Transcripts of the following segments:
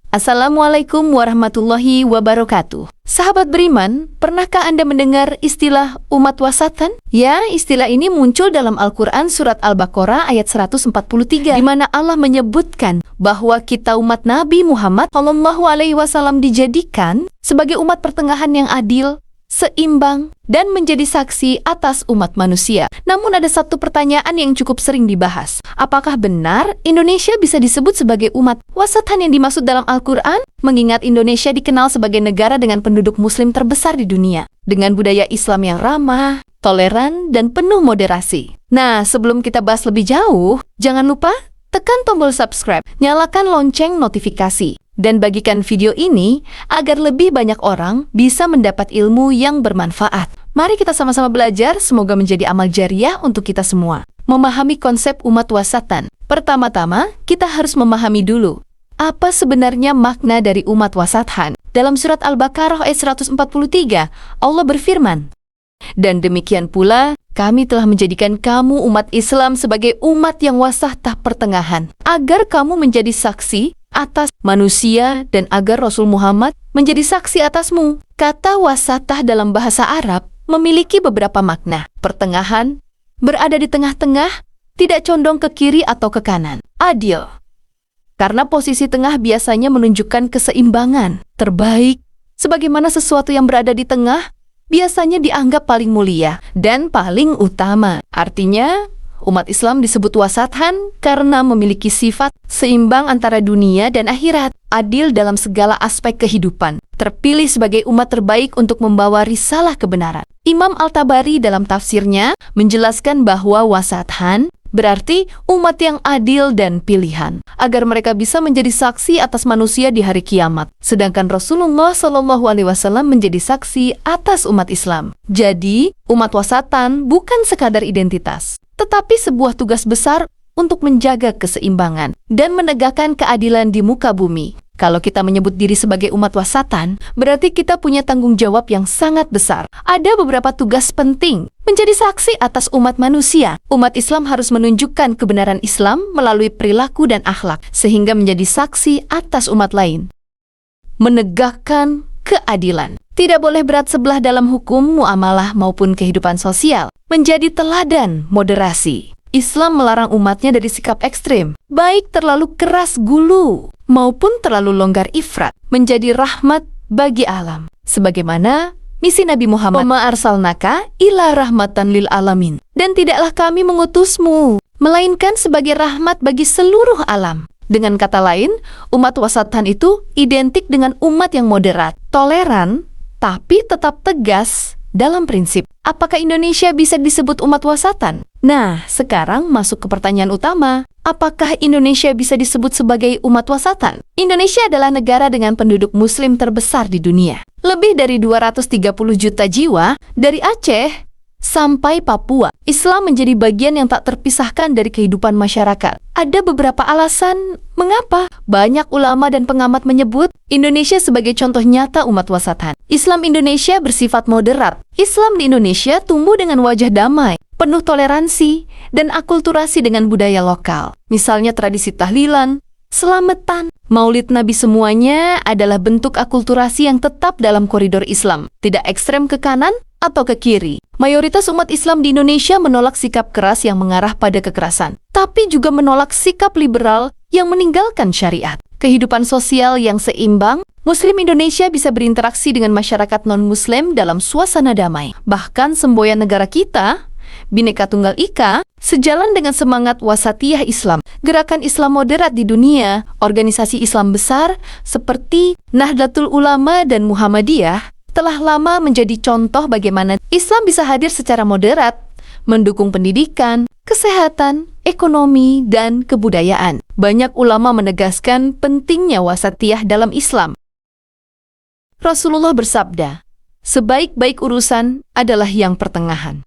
Assalamualaikum warahmatullahi wabarakatuh. Sahabat beriman, pernahkah Anda mendengar istilah umat wasatan? Ya, istilah ini muncul dalam Al-Quran surat Al-Baqarah ayat 143, di mana Allah menyebutkan bahwa kita umat Nabi Muhammad SAW dijadikan sebagai umat pertengahan yang adil, seimbang, dan menjadi saksi atas umat manusia. Namun ada satu pertanyaan yang cukup sering dibahas. Apakah benar Indonesia bisa disebut sebagai umat wasatan yang dimaksud dalam Al-Quran? Mengingat Indonesia dikenal sebagai negara dengan penduduk muslim terbesar di dunia, dengan budaya Islam yang ramah, toleran, dan penuh moderasi. Nah, sebelum kita bahas lebih jauh, jangan lupa tekan tombol subscribe, nyalakan lonceng notifikasi, dan bagikan video ini agar lebih banyak orang bisa mendapat ilmu yang bermanfaat. Mari kita sama-sama belajar, semoga menjadi amal jariah untuk kita semua. Memahami konsep umat wasatan. Pertama-tama, kita harus memahami dulu apa sebenarnya makna dari umat wasatan. Dalam surat Al-Baqarah ayat 143, Allah berfirman, "Dan demikian pula, kami telah menjadikan kamu umat Islam sebagai umat yang wasatah pertengahan, agar kamu menjadi saksi atas manusia dan agar Rasul Muhammad menjadi saksi atasmu." Kata wasatah dalam bahasa Arab memiliki beberapa makna. Pertengahan, berada di tengah-tengah, tidak condong ke kiri atau ke kanan. Adil, karena posisi tengah biasanya menunjukkan keseimbangan, terbaik, sebagaimana sesuatu yang berada di tengah biasanya dianggap paling mulia dan paling utama. Artinya, umat Islam disebut wasatan karena memiliki sifat seimbang antara dunia dan akhirat, adil dalam segala aspek kehidupan, terpilih sebagai umat terbaik untuk membawa risalah kebenaran. Imam Al-Tabari dalam tafsirnya menjelaskan bahwa wasatan berarti umat yang adil dan pilihan, agar mereka bisa menjadi saksi atas manusia di hari kiamat. Sedangkan Rasulullah SAW menjadi saksi atas umat Islam. Jadi, umat wasatan bukan sekadar identitas, tetapi sebuah tugas besar untuk menjaga keseimbangan dan menegakkan keadilan di muka bumi. Kalau kita menyebut diri sebagai umat wasatan, berarti kita punya tanggung jawab yang sangat besar. Ada beberapa tugas penting. Menjadi saksi atas umat manusia. Umat Islam harus menunjukkan kebenaran Islam melalui perilaku dan akhlak, sehingga menjadi saksi atas umat lain. Menegakkan keadilan. Tidak boleh berat sebelah dalam hukum, muamalah, maupun kehidupan sosial. Menjadi teladan moderasi. Islam melarang umatnya dari sikap ekstrim, baik terlalu keras gulu maupun terlalu longgar ifrat, menjadi rahmat bagi alam. Sebagaimana misi Nabi Muhammad, "Wa ma arsalnaka illa rahmatan lil alamin." Dan tidaklah kami mengutusmu, melainkan sebagai rahmat bagi seluruh alam. Dengan kata lain, umat wasatan itu identik dengan umat yang moderat, toleran, tapi tetap tegas dalam prinsip. Apakah Indonesia bisa disebut umat wasatan? Nah, sekarang masuk ke pertanyaan utama. Apakah Indonesia bisa disebut sebagai umat wasatan? Indonesia adalah negara dengan penduduk muslim terbesar di dunia. Lebih dari 230 juta jiwa, dari Aceh sampai Papua. Islam menjadi bagian yang tak terpisahkan dari kehidupan masyarakat. Ada beberapa alasan mengapa banyak ulama dan pengamat menyebut Indonesia sebagai contoh nyata umat wasatan. Islam Indonesia bersifat moderat. Islam di Indonesia tumbuh dengan wajah damai, penuh toleransi, dan akulturasi dengan budaya lokal. Misalnya tradisi tahlilan, selamatan, maulid Nabi, semuanya adalah bentuk akulturasi yang tetap dalam koridor Islam, tidak ekstrem ke kanan atau ke kiri. Mayoritas umat Islam di Indonesia menolak sikap keras yang mengarah pada kekerasan, tapi juga menolak sikap liberal yang meninggalkan syariat. Kehidupan sosial yang seimbang, Muslim Indonesia bisa berinteraksi dengan masyarakat non-Muslim dalam suasana damai. Bahkan semboyan negara kita, Bhinneka Tunggal Ika, sejalan dengan semangat wasatiyah Islam. Gerakan Islam moderat di dunia, organisasi Islam besar seperti Nahdlatul Ulama dan Muhammadiyah telah lama menjadi contoh bagaimana Islam bisa hadir secara moderat, mendukung pendidikan, kesehatan, ekonomi, dan kebudayaan. Banyak ulama menegaskan pentingnya wasatiyah dalam Islam. Rasulullah bersabda, "Sebaik-baik urusan adalah yang pertengahan."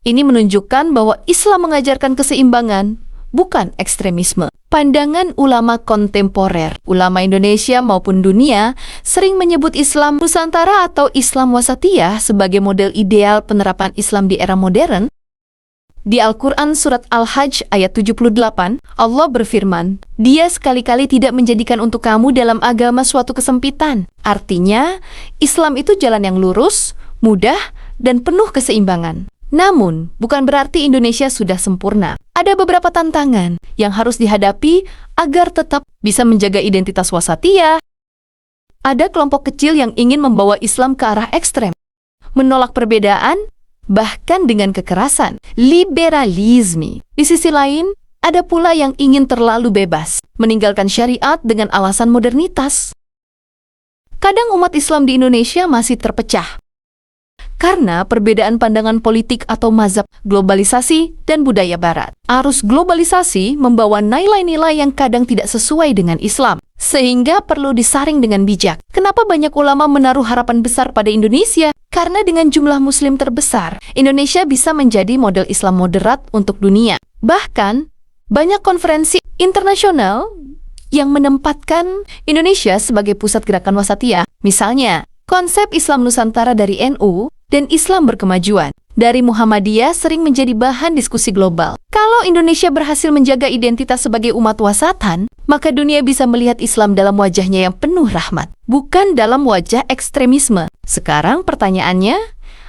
Ini menunjukkan bahwa Islam mengajarkan keseimbangan, bukan ekstremisme. Pandangan ulama kontemporer, ulama Indonesia maupun dunia, sering menyebut Islam Nusantara atau Islam wasatiyah sebagai model ideal penerapan Islam di era modern. Di Al-Quran Surat Al-Hajj ayat 78, Allah berfirman, Dia sekali-kali tidak menjadikan untuk kamu dalam agama suatu kesempitan. Artinya, Islam itu jalan yang lurus, mudah, dan penuh keseimbangan. Namun, bukan berarti Indonesia sudah sempurna. Ada beberapa tantangan yang harus dihadapi agar tetap bisa menjaga identitas wasatiyah. Ada kelompok kecil yang ingin membawa Islam ke arah ekstrem, menolak perbedaan, bahkan dengan kekerasan, liberalisme. Di sisi lain, ada pula yang ingin terlalu bebas, meninggalkan syariat dengan alasan modernitas. Kadang umat Islam di Indonesia masih terpecah karena perbedaan pandangan politik atau mazhab, globalisasi, dan budaya barat. Arus globalisasi membawa nilai-nilai yang kadang tidak sesuai dengan Islam, sehingga perlu disaring dengan bijak. Kenapa banyak ulama menaruh harapan besar pada Indonesia? Karena dengan jumlah muslim terbesar, Indonesia bisa menjadi model Islam moderat untuk dunia. Bahkan, banyak konferensi internasional yang menempatkan Indonesia sebagai pusat gerakan wasatiyah. Misalnya, konsep Islam Nusantara dari NU dan Islam berkemajuan dari Muhammadiyah sering menjadi bahan diskusi global. Kalau Indonesia berhasil menjaga identitas sebagai umat wasatan, maka dunia bisa melihat Islam dalam wajahnya yang penuh rahmat, bukan dalam wajah ekstremisme. Sekarang pertanyaannya,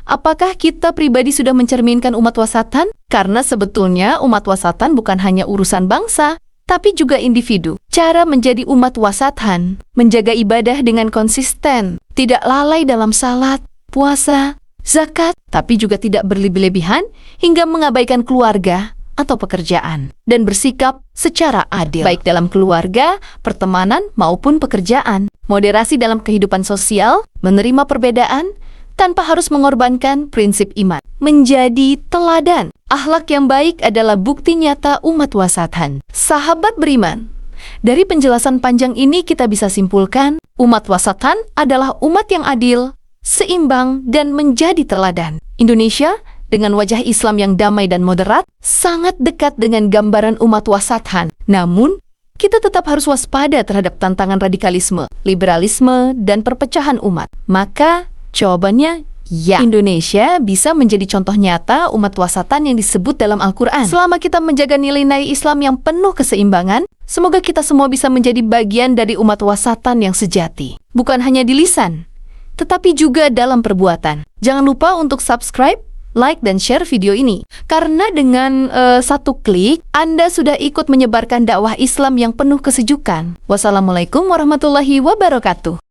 apakah kita pribadi sudah mencerminkan umat wasatan? Karena sebetulnya umat wasatan bukan hanya urusan bangsa, tapi juga individu. Cara menjadi umat wasatan, menjaga ibadah dengan konsisten, tidak lalai dalam salat, puasa, zakat, tapi juga tidak berlebih-lebihan hingga mengabaikan keluarga atau pekerjaan, dan bersikap secara adil, baik dalam keluarga, pertemanan, maupun pekerjaan. Moderasi dalam kehidupan sosial, menerima perbedaan, tanpa harus mengorbankan prinsip iman. Menjadi teladan. Akhlak yang baik adalah bukti nyata umat wasatan. Sahabat beriman, dari penjelasan panjang ini kita bisa simpulkan, umat wasatan adalah umat yang adil, seimbang, dan menjadi teladan. Indonesia, dengan wajah Islam yang damai dan moderat, sangat dekat dengan gambaran umat wasatan. Namun, kita tetap harus waspada terhadap tantangan radikalisme, liberalisme, dan perpecahan umat. Maka, jawabannya, ya. Indonesia bisa menjadi contoh nyata umat wasatan yang disebut dalam Al-Quran. Selama kita menjaga nilai-nilai Islam yang penuh keseimbangan, semoga kita semua bisa menjadi bagian dari umat wasatan yang sejati. Bukan hanya di lisan, tetapi juga dalam perbuatan. Jangan lupa untuk subscribe, like, dan share video ini. Karena dengan satu klik, Anda sudah ikut menyebarkan dakwah Islam yang penuh kesejukan. Wassalamualaikum warahmatullahi wabarakatuh.